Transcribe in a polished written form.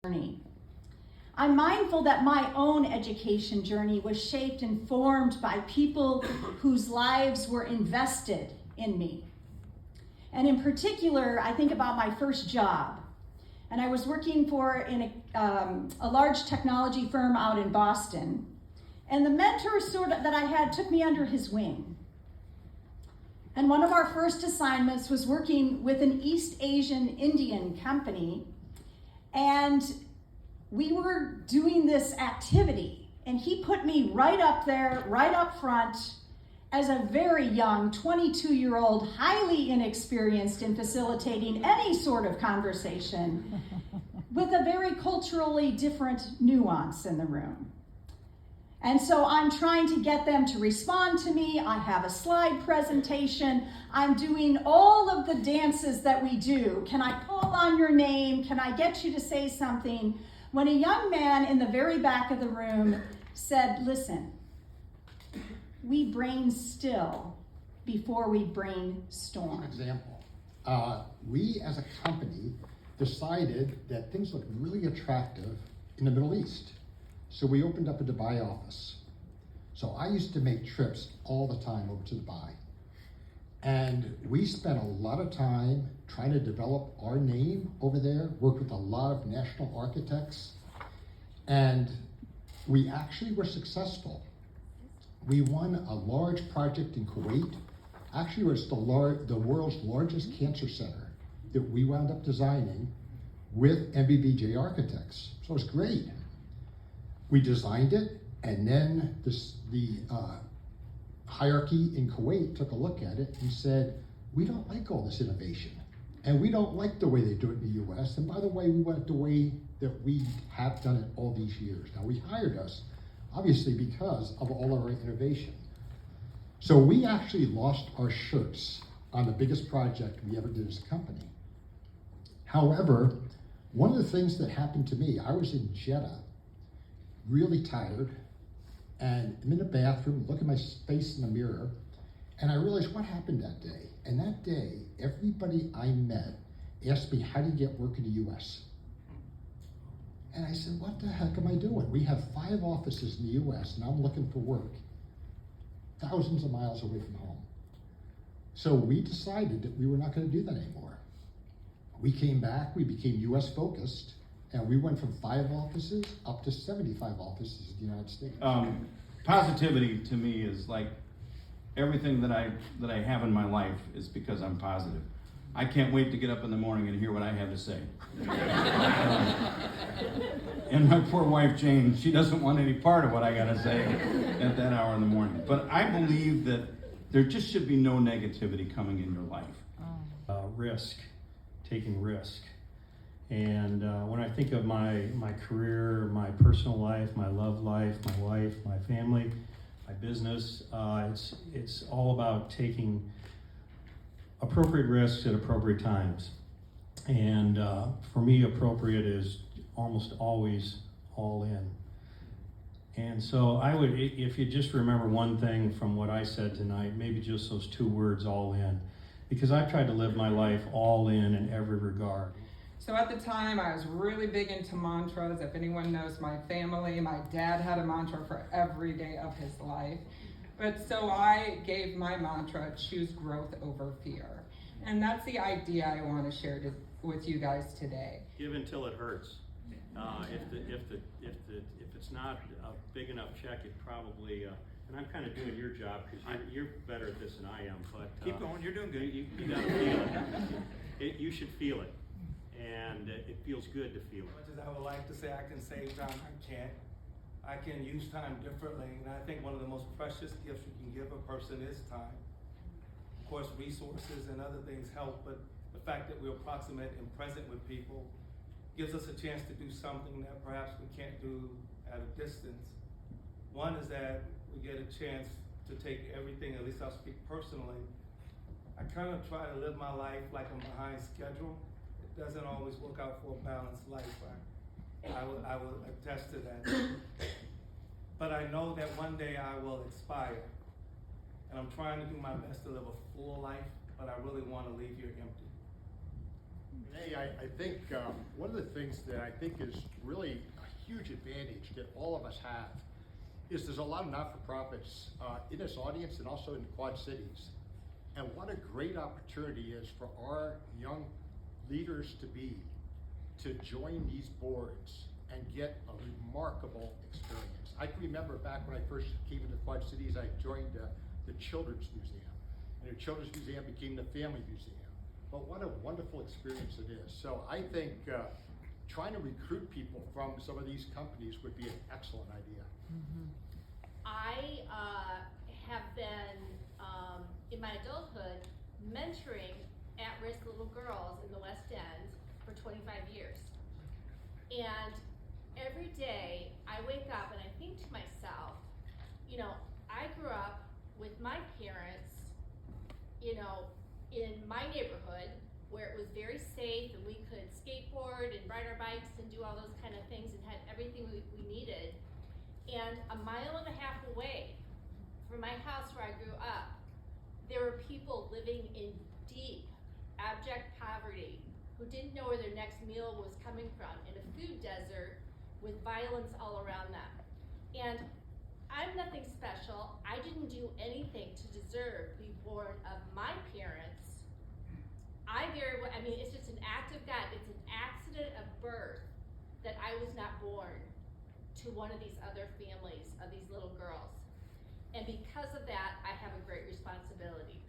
journey. I'm mindful that my own education journey was shaped and formed by people whose lives were invested in me. And in particular, I think about my first job. And I was working in a large technology firm out in Boston. And the mentor that I had took me under his wing. And one of our first assignments was working with an East Asian Indian company. And we were doing this activity. And he put me right up there, right up front, as a very young 22-year-old, highly inexperienced in facilitating any sort of conversation with a very culturally different nuance in the room. And so I'm trying to get them to respond to me. I have a slide presentation. I'm doing all of the dances that we do. Can I call on your name? Can I get you to say something? When a young man in the very back of the room said, listen, we brain still before we brainstorm. An example. We as a company decided that things looked really attractive in the Middle East. So we opened up a Dubai office. So I used to make trips all the time over to Dubai. And we spent a lot of time trying to develop our name over there, worked with a lot of national architects, and we actually were successful. We won a large project in Kuwait. Actually, it was the world's largest cancer center that we wound up designing with QCBJ architects. So it was great. We designed it, and then the hierarchy in Kuwait took a look at it and said, we don't like all this innovation, and we don't like the way they do it in the US, and by the way, we want it the way that we have done it all these years. Now, we hired us, obviously, because of all of our innovation. So we actually lost our shirts on the biggest project we ever did as a company. However, one of the things that happened to me, I was in Jeddah, really tired, and I'm in the bathroom, look at my face in the mirror, and I realized what happened that day. And that day, everybody I met asked me, how do you get work in the US? And I said, what the heck am I doing? We have 5 offices in the US, and I'm looking for work, thousands of miles away from home. So we decided that we were not going to do that anymore. We came back, we became US focused, and we went from 5 offices up to 75 offices in the United States. Positivity to me is like everything that I have in my life is because I'm positive. I can't wait to get up in the morning and hear what I have to say. And my poor wife Jane, she doesn't want any part of what I gotta say at that hour in the morning. But I believe that there just should be no negativity coming in your life. Risk, taking risk. And when I think of my career, my personal life, my love life, my wife, my family, my business, it's all about taking appropriate risks at appropriate times. And for me, appropriate is almost always all in. And so I would, if you just remember one thing from what I said tonight, maybe just those 2 words, all in. Because I've tried to live my life all in every regard. So at the time, I was really big into mantras. If anyone knows my family, my dad had a mantra for every day of his life. But so I gave my mantra, choose growth over fear. And that's the idea I want to share with you guys today. Give until it hurts. If it's not a big enough check, it probably, and I'm kind of doing your job because you're better at this than I am. But Keep going, you're doing good. You got to feel it. You should feel it. And it feels good to feel it. As much as I would like to say I can save time, I can't. I can use time differently, and I think one of the most precious gifts you can give a person is time. Of course, resources and other things help, but the fact that we're proximate and present with people gives us a chance to do something that perhaps we can't do at a distance. One is that we get a chance to take everything, at least I'll speak personally. I kind of try to live my life like I'm behind schedule. Doesn't always work out for a balanced life. I will attest to that. But I know that one day I will expire. And I'm trying to do my best to live a full life, but I really want to leave here empty. Renee, I think one of the things that I think is really a huge advantage that all of us have is there's a lot of not-for-profits in this audience and also in the Quad Cities. And what a great opportunity is for our young leaders to join these boards and get a remarkable experience. I can remember back when I first came into the Quad Cities, I joined the Children's Museum. And the Children's Museum became the Family Museum. But what a wonderful experience it is. So I think trying to recruit people from some of these companies would be an excellent idea. I have been, in my adulthood, mentoring at-risk little girls in the West End for 25 years. And every day I wake up and I think to myself, you know, I grew up with my parents, you know, in my neighborhood where it was very safe and we could skateboard and ride our bikes and do all those kind of things and had everything we needed. And a mile and a half away from my house where I grew up, there were people living in deep, abject poverty who didn't know where their next meal was coming from, in a food desert with violence all around them. And I'm nothing special. I didn't do anything to deserve to be born of my parents. I mean, it's just an act of God. It's an accident of birth that I was not born to one of these other families of these little girls. And because of that, I have a great responsibility.